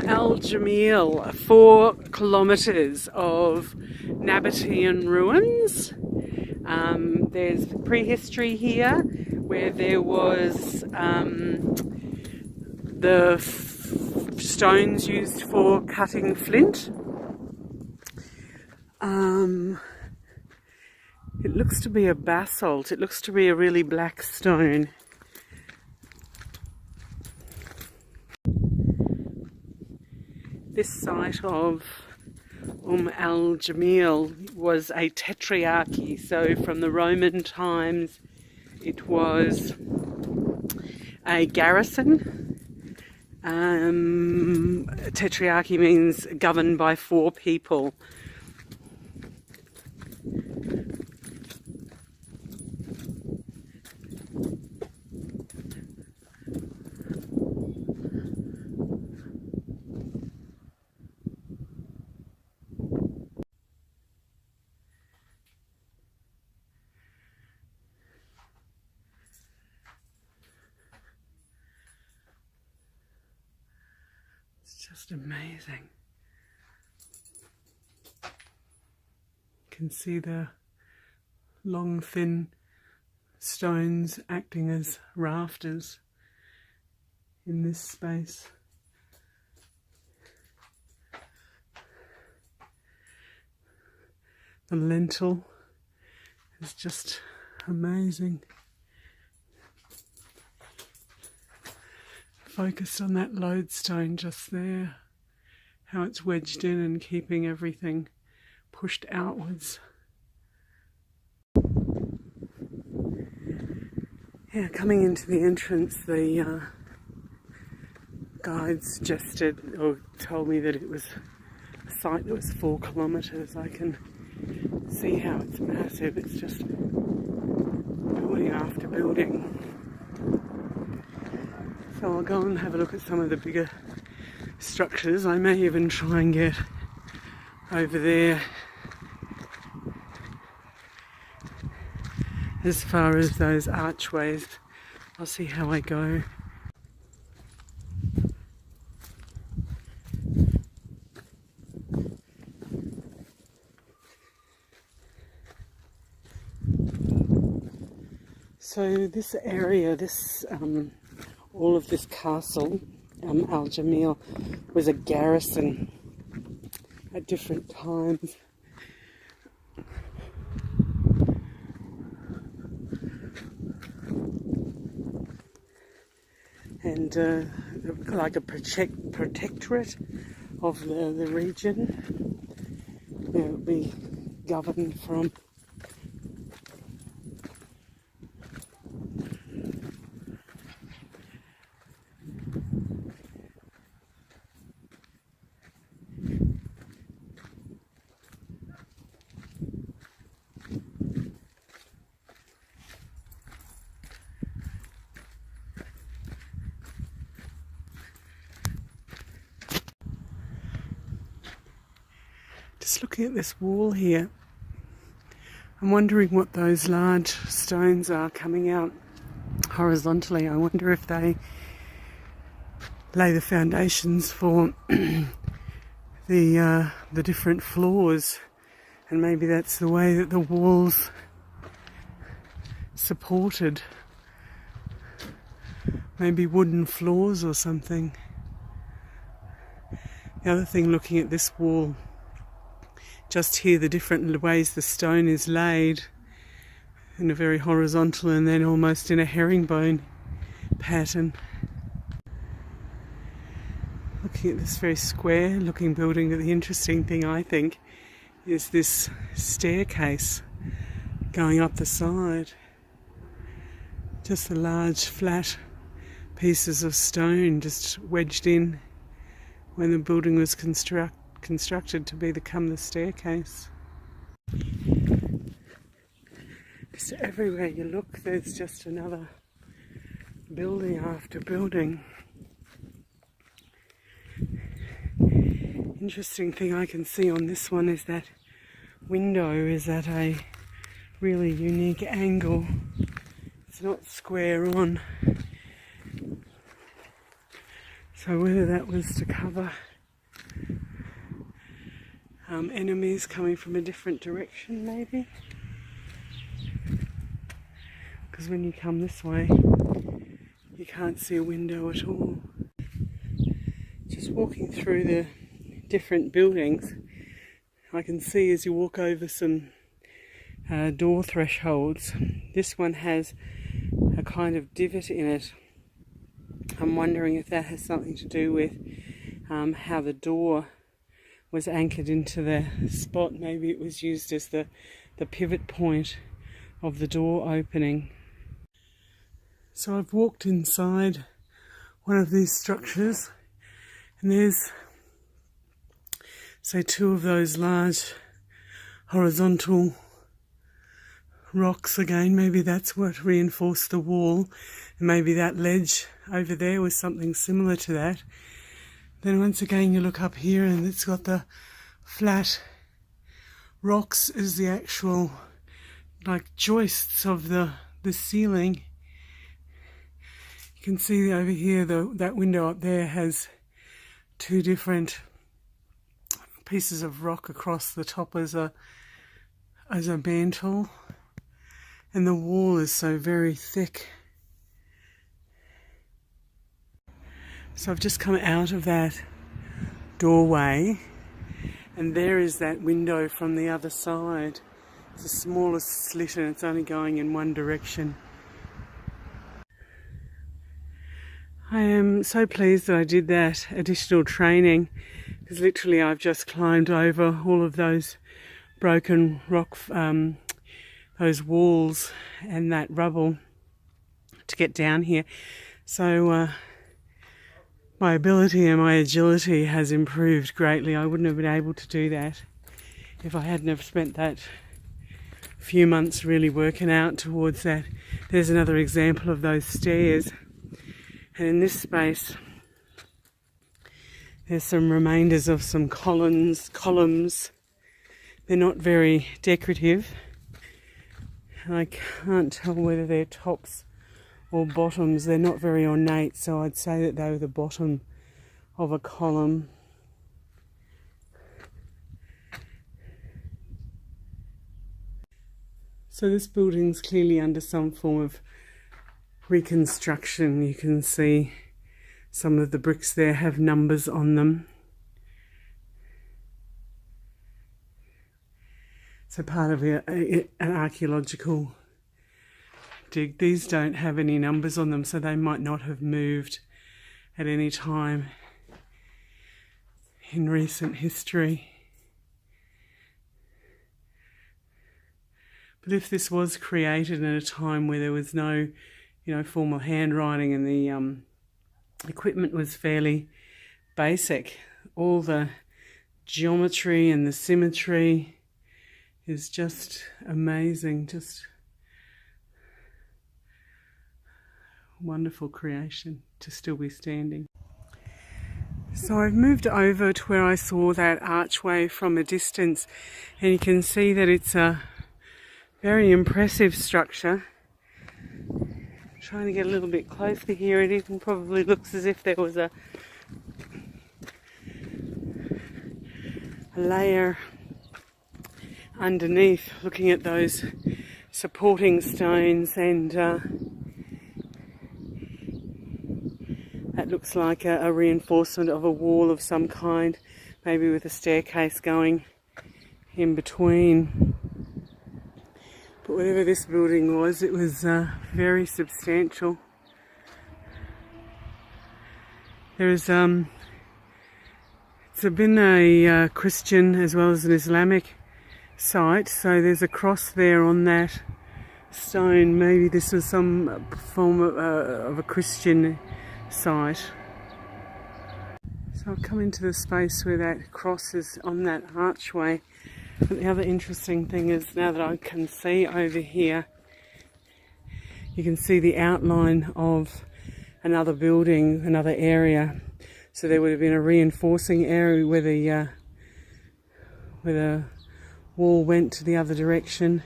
El-Jimal, 4 kilometres of Nabataean ruins. There's prehistory here where there was the stones used for cutting flint. It looks to be a basalt. It looks to be a really black stone. This site of el-Jimal was a tetrarchy, so from the Roman times it was a garrison. Tetrarchy means governed by 4 people. It's just amazing. You can see the long, thin stones acting as rafters in this space. The lintel is just amazing. Focused on that lodestone just there, how it's wedged in and keeping everything pushed outwards. Yeah, coming into the entrance, the guide suggested or told me that it was a site that was 4 kilometres. I can see how it's massive. It's just building after building. So I'll go and have a look at some of the bigger structures. I may even try and get over there as far as those archways. I'll see how I go. So this area, all of this castle, Al-Jimal, was a garrison at different times. And like a protectorate of the region. It would be governed from. Just looking at this wall here, I'm wondering what those large stones are coming out horizontally. I wonder if they lay the foundations for the different floors, and maybe that's the way that the walls supported. Maybe wooden floors or something. The other thing, looking at this wall, just here the different ways the stone is laid, in a very horizontal and then almost in a herringbone pattern. Looking at this very square looking building, the interesting thing I think is this staircase going up the side. Just the large flat pieces of stone just wedged in when the building was constructed to become the staircase. Just everywhere you look, there's just another building after building. Interesting thing I can see on this one is that window is at a really unique angle. It's not square on. So whether that was to cover enemies coming from a different direction, maybe, because when you come this way you can't see a window at all. Just walking through the different buildings, I can see as you walk over some door thresholds, this one has a kind of divot in it. I'm wondering if that has something to do with how the door was anchored into the spot. Maybe it was used as the pivot point of the door opening. So I've walked inside one of these structures, and there's, say, two of those large horizontal rocks again. Maybe that's what reinforced the wall, and maybe that ledge over there was something similar to that. Then once again you look up here and it's got the flat rocks as the actual like joists of the ceiling. You can see over here that window up there has two different pieces of rock across the top as a mantle, and the wall is so very thick. So I've just come out of that doorway, and there is that window from the other side. It's the smallest slit and it's only going in one direction. I am so pleased that I did that additional training, because literally I've just climbed over all of those broken rock, those walls and that rubble to get down here. So my ability and my agility has improved greatly. I wouldn't have been able to do that if I hadn't have spent that few months really working out towards that. There's another example of those stairs, and in this space there's some remainders of some columns. They're not very decorative, and I can't tell whether they're tops or bottoms. They're not very ornate, so I'd say that they were the bottom of a column. So this building's clearly under some form of reconstruction. You can see some of the bricks there have numbers on them. So part of an archaeological dig. These don't have any numbers on them, so they might not have moved at any time in recent history. But if this was created in a time where there was no, formal handwriting and the equipment was fairly basic, all the geometry and the symmetry is just amazing, just wonderful creation to still be standing. So I've moved over to where I saw that archway from a distance, and you can see that it's a very impressive structure. I'm trying to get a little bit closer here. It even probably looks as if there was a layer underneath, looking at those supporting stones, and that looks like a reinforcement of a wall of some kind, maybe with a staircase going in between. But whatever this building was, it was very substantial. There's it's been a Christian as well as an Islamic site, so there's a cross there on that stone. Maybe this was some form of a Christian site. So I've come into the space where that cross is on that archway. But the other interesting thing is, now that I can see over here, you can see the outline of another building, another area. So there would have been a reinforcing area where the wall went to the other direction,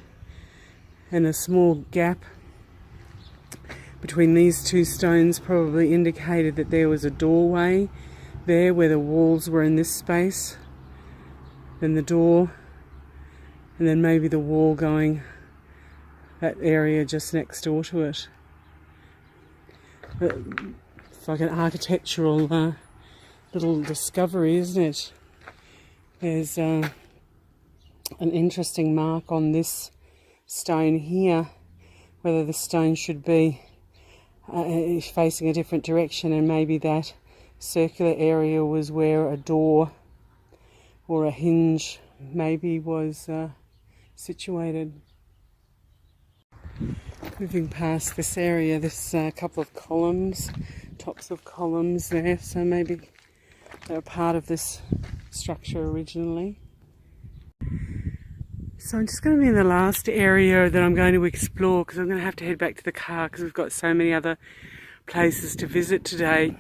and a small gap between these two stones probably indicated that there was a doorway there where the walls were in this space, then the door, and then maybe the wall going that area just next door to it. But it's like an architectural little discovery, isn't it? There's an interesting mark on this stone here, whether the stone should be facing a different direction, and maybe that circular area was where a door or a hinge maybe was situated. Moving past this area, there's a couple of columns, tops of columns there, so maybe they were part of this structure originally. So I'm just going to be in the last area that I'm going to explore, because I'm going to have to head back to the car because we've got so many other places to visit today.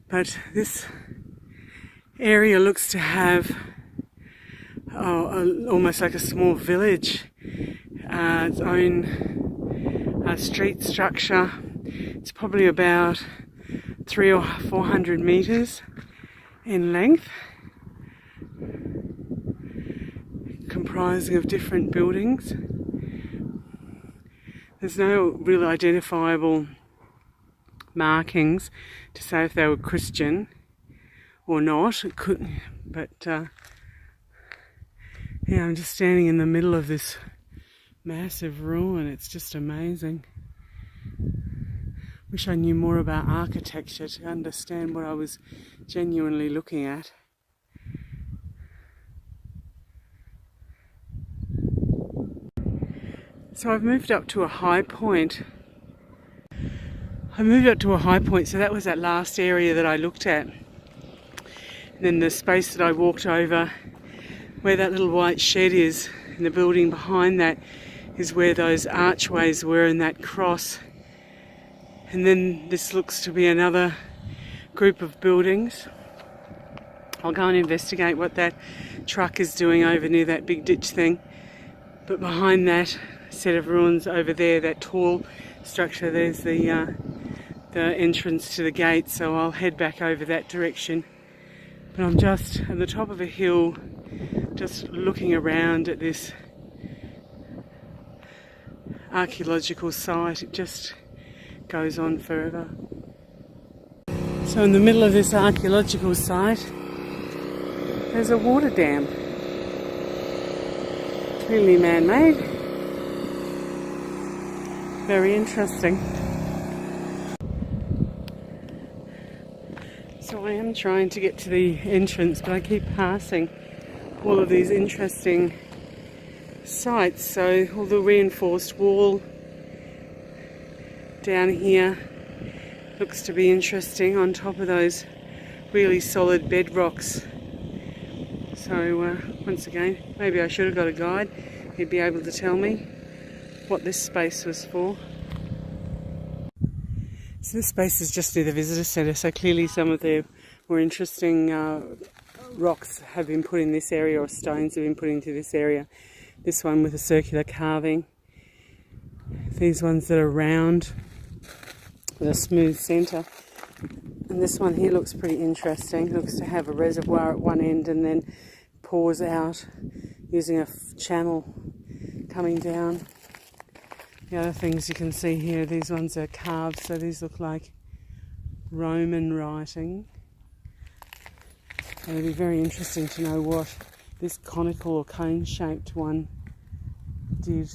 But this area looks to have almost like a small village, its own street structure. It's probably about 300 or 400 metres in length, comprising of different buildings. There's no real identifiable markings to say if they were Christian or not. It could, but yeah, I'm just standing in the middle of this massive ruin. It's just amazing. Wish I knew more about architecture to understand what I was genuinely looking at. So I've moved up to a high point. So that was that last area that I looked at. And then the space that I walked over, where that little white shed is, and the building behind that is where those archways were in that cross. And then this looks to be another group of buildings. I'll go and investigate what that truck is doing over near that big ditch thing. But behind that set of ruins over there, that tall structure, there's the entrance to the gate, so I'll head back over that direction. But I'm just at the top of a hill, just looking around at this archaeological site. It just goes on forever. So in the middle of this archaeological site, there's a water dam. Clearly man-made. Very interesting. So I am trying to get to the entrance, but I keep passing all of these interesting sites. So all the reinforced wall down here looks to be interesting on top of those really solid bedrocks. So once again, maybe I should have got a guide. He'd be able to tell me what this space was for. So this space is just near the visitor centre, so clearly some of the more interesting rocks have been put in this area, or stones have been put into this area. This one with a circular carving. These ones that are round with a smooth centre. And this one here looks pretty interesting. Looks to have a reservoir at one end and then pours out using a channel coming down. The other things you can see here, these ones are carved, so these look like Roman writing. And it'd be very interesting to know what this conical or cone-shaped one did.